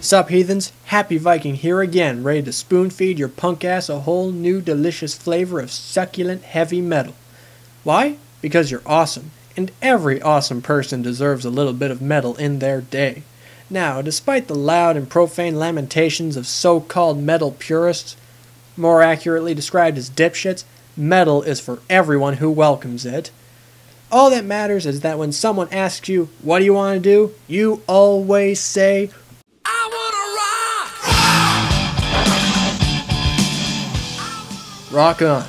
Sup heathens, Happy Viking here again, ready to spoon feed your punk ass a whole new delicious flavor of succulent heavy metal. Why? Because you're awesome, and every awesome person deserves a little bit of metal in their day. Now, despite the loud and profane lamentations of so-called metal purists, more accurately described as dipshits, metal is for everyone who welcomes it. All that matters is that when someone asks you, what do you want to do? You always say, rock on.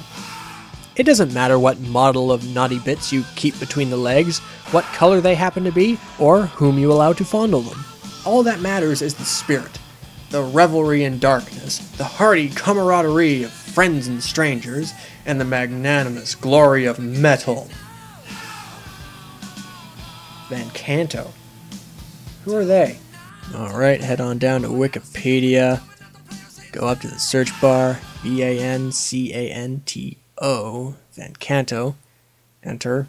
It doesn't matter what model of naughty bits you keep between the legs, what color they happen to be, or whom you allow to fondle them. All that matters is the spirit, the revelry in darkness, the hearty camaraderie of friends and strangers, and the magnanimous glory of metal. Van Canto. Who are they? Alright, head on down to Wikipedia. Go up to the search bar, V-A-N-C-A-N-T-O, Van Canto. Enter.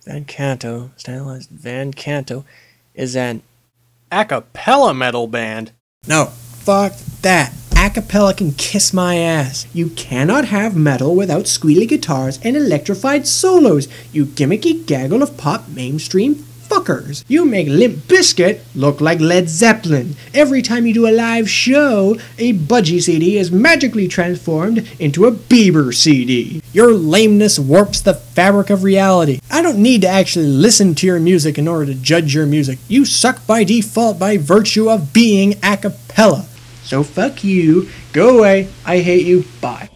Van Canto, stylized Van Canto, is an a cappella metal band. No, fuck that. A cappella can kiss my ass. You cannot have metal without squealy guitars and electrified solos, you gimmicky gaggle of pop mainstream fuckers. You make Limp Bizkit look like Led Zeppelin. Every time you do a live show, a Budgie CD is magically transformed into a Bieber CD. Your lameness warps the fabric of reality. I don't need to actually listen to your music in order to judge your music. You suck by default by virtue of being a cappella. So fuck you, go away, I hate you, bye.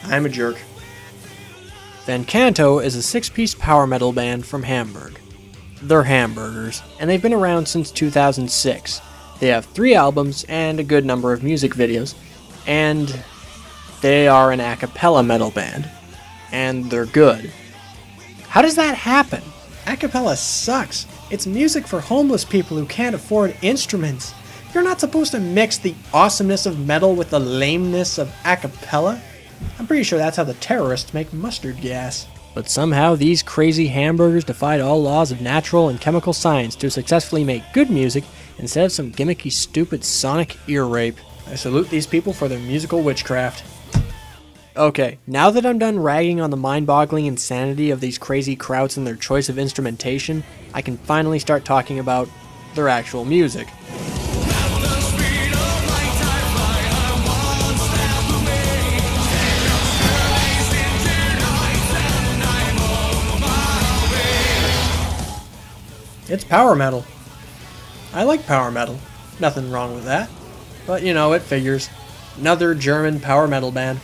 I'm a jerk. Van Canto is a 6-piece power metal band from Hamburg. They're hamburgers, and they've been around since 2006. They have 3 albums and a good number of music videos, and they are an a cappella metal band, and they're good. How does that happen? A cappella sucks. It's music for homeless people who can't afford instruments. You're not supposed to mix the awesomeness of metal with the lameness of a cappella. I'm pretty sure that's how the terrorists make mustard gas. But somehow these crazy hamburgers defied all laws of natural and chemical science to successfully make good music instead of some gimmicky stupid sonic ear rape. I salute these people for their musical witchcraft. Okay, now that I'm done ragging on the mind-boggling insanity of these crazy krauts and their choice of instrumentation, I can finally start talking about their actual music. It's power metal. I like power metal. Nothing wrong with that. But you know, it figures. Another German power metal band.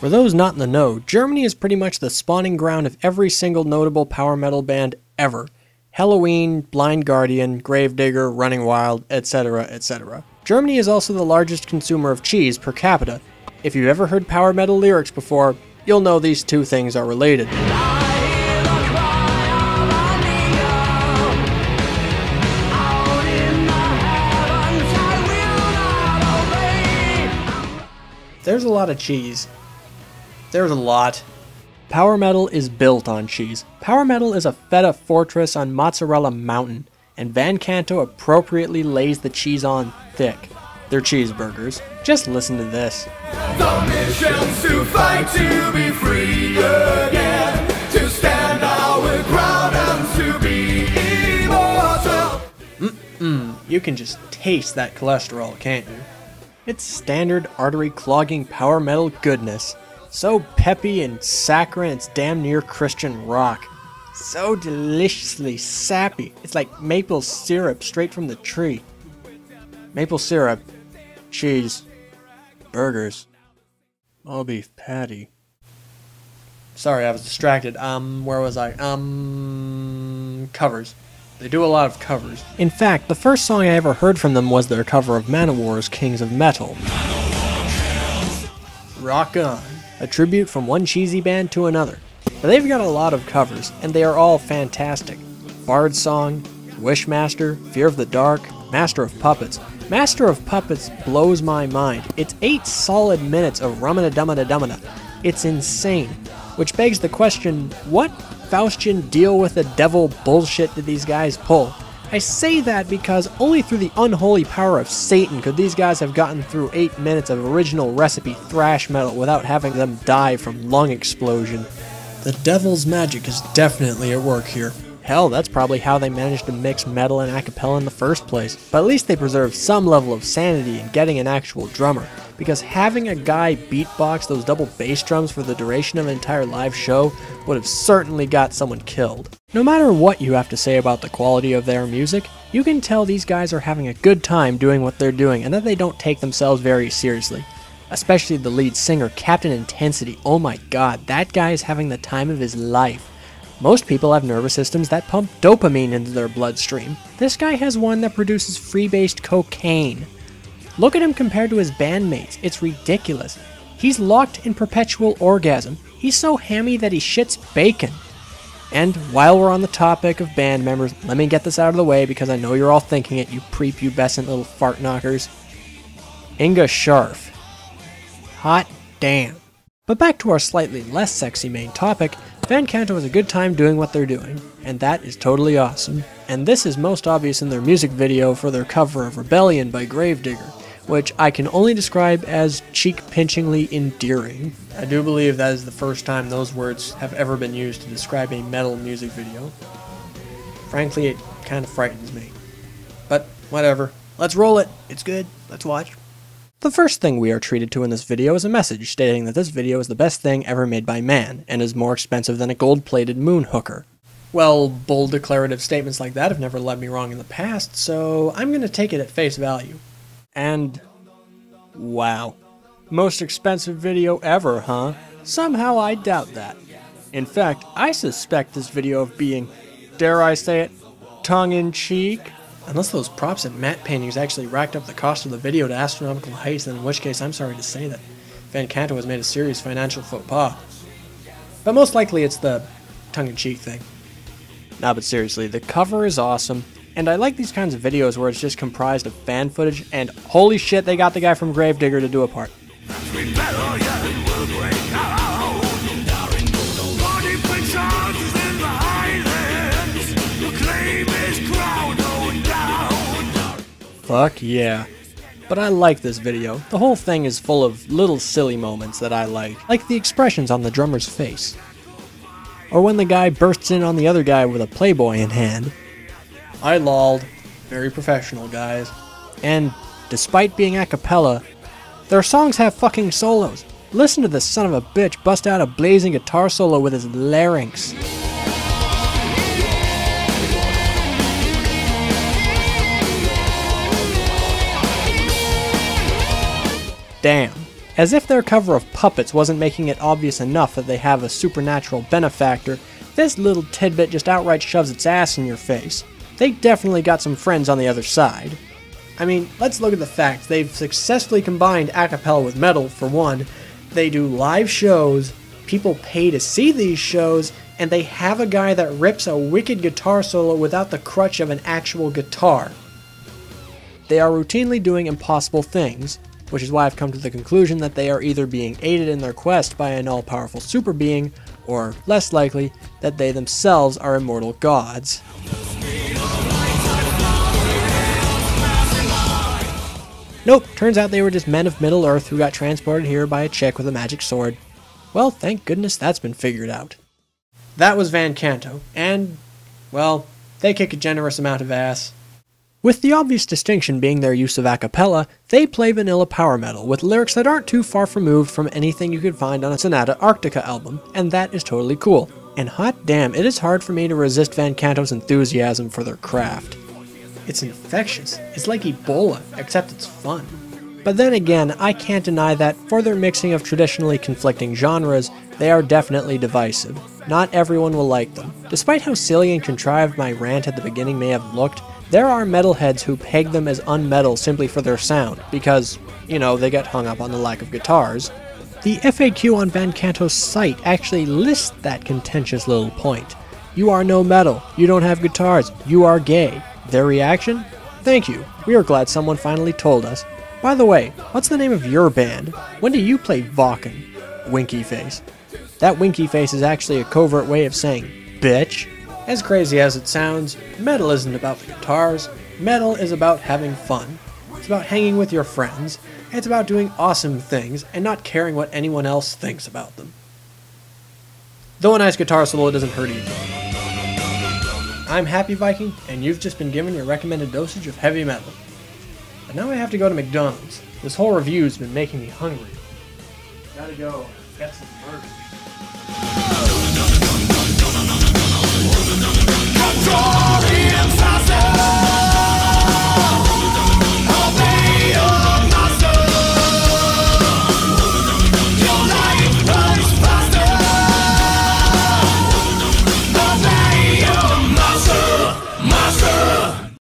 For those not in the know, Germany is pretty much the spawning ground of every single notable power metal band ever. Halloween, Blind Guardian, Gravedigger, Running Wild, etc., etc. Germany is also the largest consumer of cheese per capita. If you've ever heard power metal lyrics before, you'll know these two things are related. There's a lot of cheese. There's a lot. Power metal is built on cheese. Power metal is a feta fortress on Mozzarella Mountain, and Van Canto appropriately lays the cheese on thick. They're cheeseburgers. Just listen to this. The mission's to fight to be free again, to stand our ground and to be immortal. You can just taste that cholesterol, can't you? It's standard artery-clogging power metal goodness. So peppy and saccharine it's damn near Christian rock. So deliciously sappy. It's like maple syrup straight from the tree. Maple syrup, cheese, burgers, all beef patty. Sorry, I was distracted. Where was I? Covers. They do a lot of covers. In fact, the first song I ever heard from them was their cover of Manowar's Kings of Metal. Rock on. A tribute from one cheesy band to another. But they've got a lot of covers, and they are all fantastic. Bard's Song, Wishmaster, Fear of the Dark, Master of Puppets. Master of Puppets blows my mind. It's 8 solid minutes of rumma-da-dumma-da-dumma-da. It's insane. Which begs the question, what Faustian deal with the devil bullshit did these guys pull? I say that because only through the unholy power of Satan could these guys have gotten through 8 minutes of original recipe thrash metal without having them die from lung explosion. The devil's magic is definitely at work here. Hell, that's probably how they managed to mix metal and a cappella in the first place. But at least they preserved some level of sanity in getting an actual drummer, because having a guy beatbox those double bass drums for the duration of an entire live show would have certainly got someone killed. No matter what you have to say about the quality of their music, you can tell these guys are having a good time doing what they're doing and that they don't take themselves very seriously. Especially the lead singer, Captain Intensity. Oh my god, that guy is having the time of his life. Most people have nervous systems that pump dopamine into their bloodstream. This guy has one that produces freebased cocaine. Look at him compared to his bandmates. It's ridiculous. He's locked in perpetual orgasm. He's so hammy that he shits bacon. And while we're on the topic of band members, let me get this out of the way because I know you're all thinking it, you prepubescent little fart knockers. Inga Scharf. Hot damn. But back to our slightly less sexy main topic, Van Canto has a good time doing what they're doing, and that is totally awesome. And this is most obvious in their music video for their cover of Rebellion by Gravedigger, which I can only describe as cheek-pinchingly endearing. I do believe that is the first time those words have ever been used to describe a metal music video. Frankly, it kind of frightens me. But whatever. Let's roll it. It's good. Let's watch. The first thing we are treated to in this video is a message stating that this video is the best thing ever made by man, and is more expensive than a gold-plated moon hooker. Well, bold declarative statements like that have never led me wrong in the past, so I'm going to take it at face value. And wow. Most expensive video ever, huh? Somehow I doubt that. In fact, I suspect this video of being, dare I say it, tongue-in-cheek? Unless those props and matte paintings actually racked up the cost of the video to astronomical heights, then in which case I'm sorry to say that Van Canto has made a serious financial faux pas. But most likely it's the tongue-in-cheek thing. Nah, but seriously, the cover is awesome, and I like these kinds of videos where it's just comprised of fan footage, and holy shit, they got the guy from Gravedigger to do a part. Fuck yeah. But I like this video. The whole thing is full of little silly moments that I like the expressions on the drummer's face. Or when the guy bursts in on the other guy with a Playboy in hand. I lolled. Very professional, guys. And despite being a cappella, their songs have fucking solos. Listen to this son of a bitch bust out a blazing guitar solo with his larynx. Damn. As if their cover of Puppets wasn't making it obvious enough that they have a supernatural benefactor, this little tidbit just outright shoves its ass in your face. They definitely got some friends on the other side. I mean, let's look at the facts. They've successfully combined a cappella with metal, for one. They do live shows, people pay to see these shows, and they have a guy that rips a wicked guitar solo without the crutch of an actual guitar. They are routinely doing impossible things, which is why I've come to the conclusion that they are either being aided in their quest by an all-powerful super being, or, less likely, that they themselves are immortal gods. Nope, turns out they were just men of Middle-earth who got transported here by a chick with a magic sword. Well, thank goodness that's been figured out. That was Van Canto, and, well, they kick a generous amount of ass. With the obvious distinction being their use of a cappella, they play vanilla power metal with lyrics that aren't too far removed from anything you could find on a Sonata Arctica album, and that is totally cool. And hot damn, it is hard for me to resist Van Canto's enthusiasm for their craft. It's infectious. It's like Ebola, except it's fun. But then again, I can't deny that for their mixing of traditionally conflicting genres, they are definitely divisive. Not everyone will like them. Despite how silly and contrived my rant at the beginning may have looked, there are metalheads who peg them as unmetal simply for their sound, because, you know, they get hung up on the lack of guitars. The FAQ on Van Canto's site actually lists that contentious little point. You are no metal. You don't have guitars. You are gay. Their reaction? Thank you. We are glad someone finally told us. By the way, what's the name of your band? When do you play Vakken? Winky face. That winky face is actually a covert way of saying, bitch. As crazy as it sounds, metal isn't about the guitars. Metal is about having fun. It's about hanging with your friends. It's about doing awesome things and not caring what anyone else thinks about them. Though a nice guitar solo doesn't hurt either. I'm Happy Viking, and you've just been given your recommended dosage of heavy metal. But now I have to go to McDonald's. This whole review's been making me hungry. Gotta go get some burgers.